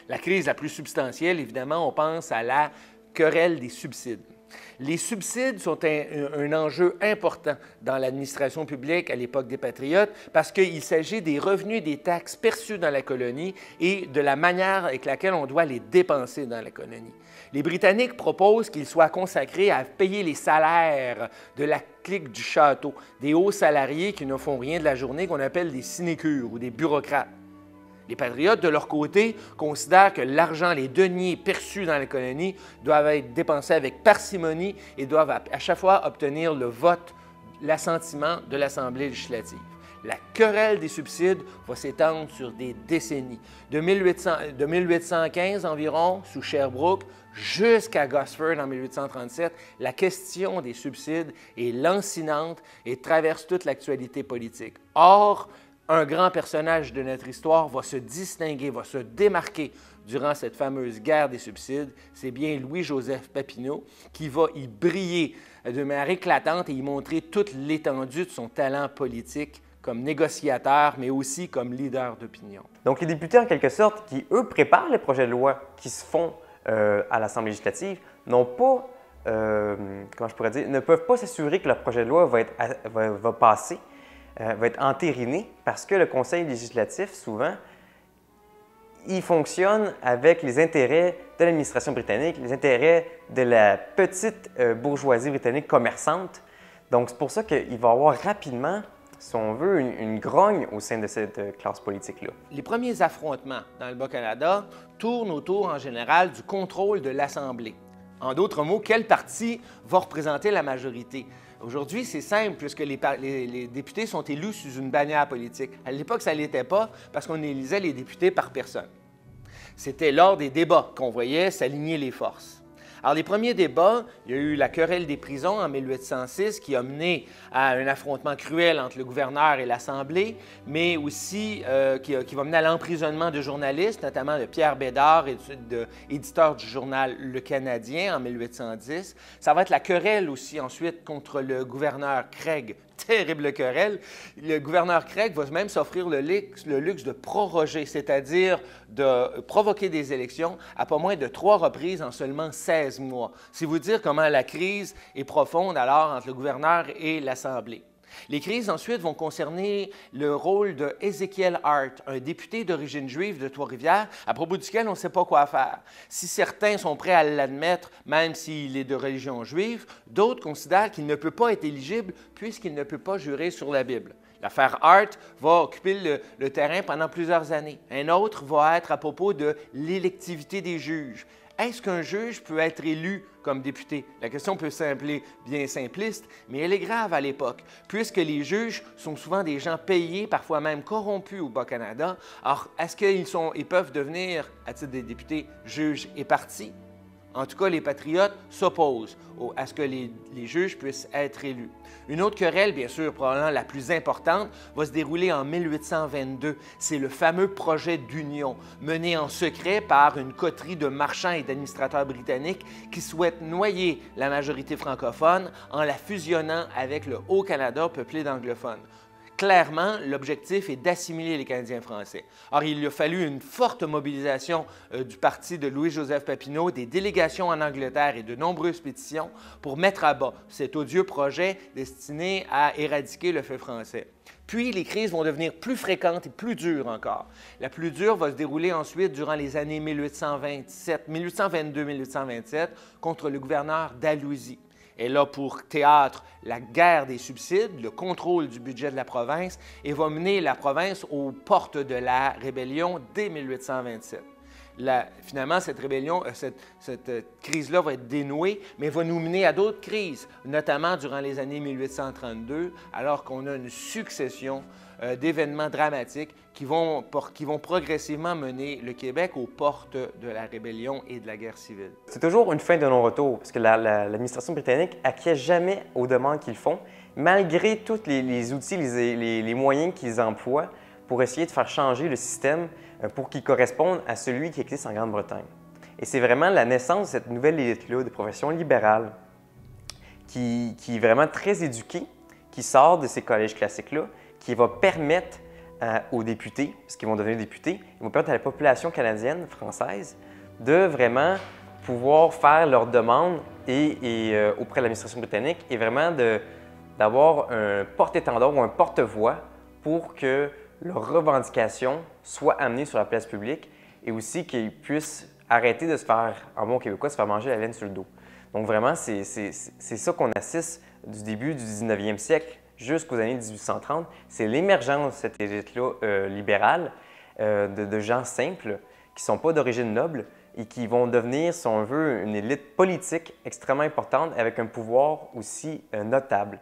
La crise la plus substantielle, évidemment, on pense à la querelle des subsides. Les subsides sont un enjeu important dans l'administration publique à l'époque des Patriotes parce qu'il s'agit des revenus et des taxes perçus dans la colonie et de la manière avec laquelle on doit les dépenser dans la colonie. Les Britanniques proposent qu'ils soient consacrés à payer les salaires de la clique du château, des hauts salariés qui ne font rien de la journée, qu'on appelle des sinécures ou des bureaucrates. Les Patriotes, de leur côté, considèrent que l'argent, les deniers perçus dans la colonie doivent être dépensés avec parcimonie et doivent à chaque fois obtenir le vote, l'assentiment de l'Assemblée législative. La querelle des subsides va s'étendre sur des décennies. De 1815 environ, sous Sherbrooke, jusqu'à Gosford en 1837, la question des subsides est lancinante et traverse toute l'actualité politique. Or, un grand personnage de notre histoire va se distinguer, va se démarquer durant cette fameuse guerre des subsides. C'est bien Louis-Joseph Papineau qui va y briller de manière éclatante et y montrer toute l'étendue de son talent politique comme négociateur, mais aussi comme leader d'opinion. Donc, les députés, en quelque sorte, qui, eux, préparent les projets de loi qui se font à l'Assemblée législative, n'ont pas, comment je pourrais dire, ne peuvent pas s'assurer que leur projet de loi va passer, va être entériné, parce que le Conseil législatif, souvent, il fonctionne avec les intérêts de l'administration britannique, les intérêts de la petite bourgeoisie britannique commerçante. Donc, c'est pour ça qu'il va y avoir rapidement, si on veut, une grogne au sein de cette classe politique-là. Les premiers affrontements dans le Bas-Canada tournent autour, en général, du contrôle de l'Assemblée. En d'autres mots, quel parti va représenter la majorité? Aujourd'hui, c'est simple, puisque les députés sont élus sous une bannière politique. À l'époque, ça ne l'était pas, parce qu'on élisait les députés par personne. C'était lors des débats qu'on voyait s'aligner les forces. Alors, les premiers débats, il y a eu la querelle des prisons en 1806 qui a mené à un affrontement cruel entre le gouverneur et l'Assemblée, mais aussi qui va mener à l'emprisonnement de journalistes, notamment de Pierre Bédard, éditeur du journal Le Canadien en 1810. Ça va être la querelle aussi ensuite contre le gouverneur Craig. Terrible querelle. Le gouverneur Craig va même s'offrir le luxe de proroger, c'est-à-dire de provoquer des élections à pas moins de 3 reprises en seulement 16 mois. C'est vous dire comment la crise est profonde alors entre le gouverneur et l'Assemblée. Les crises ensuite vont concerner le rôle de Ezekiel Hart, un député d'origine juive de Trois-Rivières, à propos duquel on ne sait pas quoi faire. Si certains sont prêts à l'admettre, même s'il est de religion juive, d'autres considèrent qu'il ne peut pas être éligible puisqu'il ne peut pas jurer sur la Bible. L'affaire Hart va occuper le terrain pendant plusieurs années. Un autre va être à propos de l'électivité des juges. Est-ce qu'un juge peut être élu comme député? La question peut sembler bien simpliste, mais elle est grave à l'époque, puisque les juges sont souvent des gens payés, parfois même corrompus au Bas-Canada. Alors, est-ce qu'ils peuvent devenir, à titre de députés, juges et partis? En tout cas, les Patriotes s'opposent à ce que les juges puissent être élus. Une autre querelle, bien sûr, probablement la plus importante, va se dérouler en 1822. C'est le fameux projet d'union, mené en secret par une coterie de marchands et d'administrateurs britanniques qui souhaitent noyer la majorité francophone en la fusionnant avec le Haut-Canada peuplé d'anglophones. Clairement, l'objectif est d'assimiler les Canadiens français. Or, il a fallu une forte mobilisation du parti de Louis-Joseph Papineau, des délégations en Angleterre et de nombreuses pétitions pour mettre à bas cet odieux projet destiné à éradiquer le fait français. Puis, les crises vont devenir plus fréquentes et plus dures encore. La plus dure va se dérouler ensuite durant les années 1822-1827 contre le gouverneur Dalhousie. Elle a pour théâtre la guerre des subsides, le contrôle du budget de la province et va mener la province aux portes de la rébellion dès 1827. Finalement, cette crise-là va être dénouée, mais va nous mener à d'autres crises, notamment durant les années 1832, alors qu'on a une succession d'événements dramatiques qui vont progressivement mener le Québec aux portes de la rébellion et de la guerre civile. C'est toujours une fin de non-retour, parce que l'administration britannique acquiesce jamais aux demandes qu'ils font, malgré tous les outils, les moyens qu'ils emploient pour essayer de faire changer le système pour qu'il corresponde à celui qui existe en Grande-Bretagne. Et c'est vraiment la naissance de cette nouvelle élite-là, de profession libérale, qui est vraiment très éduquée, qui sort de ces collèges classiques-là, qui va permettre aux députés, puisqu'ils vont devenir députés, ils vont permettre à la population canadienne, française, de vraiment pouvoir faire leurs demandes auprès de l'administration britannique et vraiment d'avoir un porte-étendard ou un porte-voix pour que leurs revendications soient amenées sur la place publique et aussi qu'ils puissent arrêter de se faire, en bon québécois, se faire manger la laine sur le dos. Donc vraiment, c'est ça qu'on assiste du début du 19e siècle jusqu'aux années 1830. C'est l'émergence de cette élite-là libérale, de gens simples qui ne sont pas d'origine noble et qui vont devenir, si on veut, une élite politique extrêmement importante avec un pouvoir aussi notable.